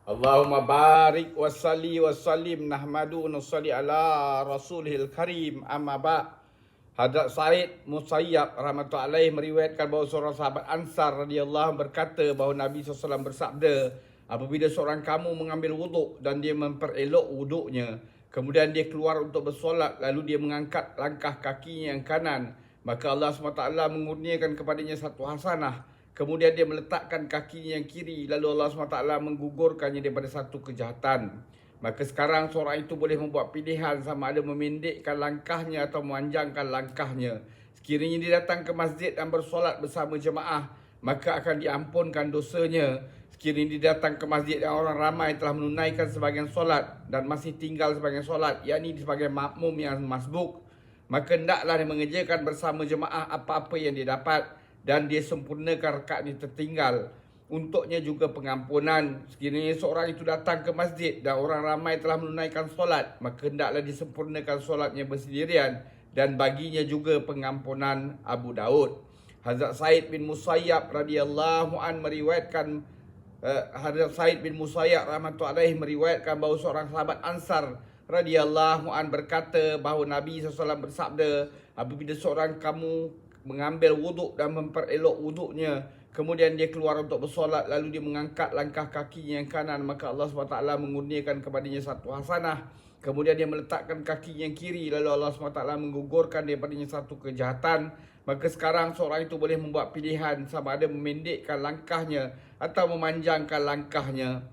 Allahumma barik wa salli wa sallim nahmadu nusalli ala rasulil karim amma ba'. Hadrat Sa'id Musayyab rahmatullahi alaih meriwayatkan bahawa seorang sahabat Ansar radhiyallahu anhu berkata bahawa Nabi SAW bersabda, apabila seorang kamu mengambil wuduk dan dia memperelok wuduknya, kemudian dia keluar untuk bersolat, lalu dia mengangkat langkah kakinya yang kanan, maka Allah SWT mengurniakan kepadanya satu hasanah. Kemudian dia meletakkan kakinya yang kiri, lalu Allah SWT menggugurkannya daripada satu kejahatan. Maka sekarang seorang itu boleh membuat pilihan sama ada memendekkan langkahnya atau memanjangkan langkahnya. Sekiranya dia datang ke masjid dan bersolat bersama jemaah, maka akan diampunkan dosanya. Sekiranya dia datang ke masjid dan orang ramai telah menunaikan sebahagian solat dan masih tinggal sebahagian solat, yakni sebagai makmum yang masbuk, maka hendaklah dia mengerjakan bersama jemaah apa-apa yang dia dapat dan dia sempurnakan rakaat yang tertinggal. Untuknya juga pengampunan. Sekiranya seorang itu datang ke masjid dan orang ramai telah menunaikan solat, maka hendaklah disempurnakan solatnya bersendirian, dan baginya juga pengampunan. Abu Daud. Hazrat Sa'id bin Musayyab radhiyallahu an meriwayatkan Hazrat Sa'id bin Musayyab rahmatullahi meriwayatkan bahawa seorang sahabat Ansar radhiyallahu an berkata bahawa Nabi SAW bersabda, apabila seorang kamu mengambil wuduk dan memperelok wuduknya, kemudian dia keluar untuk bersolat, lalu dia mengangkat langkah kakinya yang kanan, maka Allah SWT mengurniakan kepadanya satu hasanah. Kemudian dia meletakkan kakinya yang kiri, lalu Allah SWT menggugurkan daripadanya satu kejahatan. Maka sekarang seorang itu boleh membuat pilihan sama ada memendekkan langkahnya atau memanjangkan langkahnya.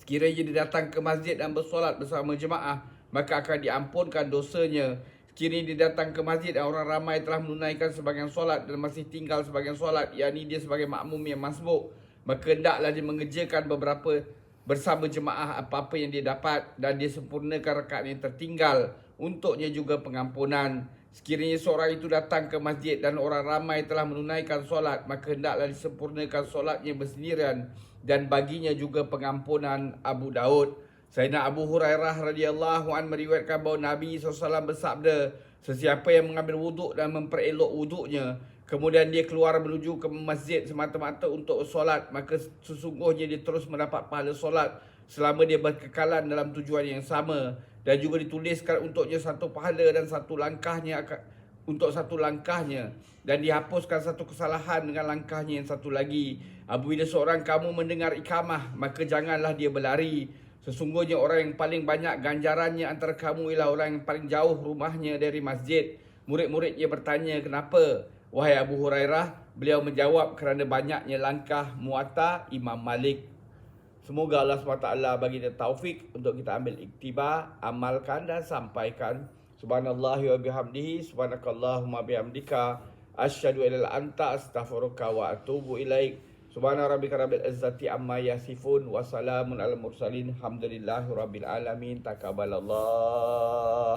Sekiranya dia datang ke masjid dan bersolat bersama jemaah, maka akan diampunkan dosanya. Sekiranya dia datang ke masjid dan orang ramai telah menunaikan sebahagian solat dan masih tinggal sebahagian solat, yakni dia sebagai makmum yang masbuk, maka hendaklah dia mengerjakan beberapa bersama jemaah apa-apa yang dia dapat dan dia sempurnakan rakaat yang tertinggal. Untuknya juga pengampunan. Sekiranya seorang itu datang ke masjid dan orang ramai telah menunaikan solat, maka hendaklah disempurnakan solatnya bersendirian, dan baginya juga pengampunan. Abu Daud. Sayyidina Abu Hurairah radhiyallahu an meriwayatkan bahawa Nabi SAW bersabda, sesiapa yang mengambil wuduk dan memperelok wuduknya, kemudian dia keluar menuju ke masjid semata-mata untuk solat, maka sesungguhnya dia terus mendapat pahala solat selama dia berkekalan dalam tujuan yang sama. Dan juga dituliskan untuknya satu pahala dan satu langkahnya untuk satu langkahnya, dan dihapuskan satu kesalahan dengan langkahnya yang satu lagi. Apabila seorang kamu mendengar ikamah, maka janganlah dia berlari. Sesungguhnya orang yang paling banyak ganjarannya antara kamu ialah orang yang paling jauh rumahnya dari masjid. Murid-muridnya bertanya, kenapa, wahai Abu Hurairah? Beliau menjawab, kerana banyaknya langkah Muwatta Imam Malik. Semoga Allah SWT bagi kita taufik untuk kita ambil iktibar, amalkan dan sampaikan. Subhanallahi wa bihamdihi, subhanakallahumma bihamdika, asyhadu an la ilaha illa anta, astaghfiruka wa atubu ilaik. Subhana rabbika rabbil izzati amma yasifun wa salamun alal mursalin. Alhamdulillahi rabbil alamin. Taqabbalallah.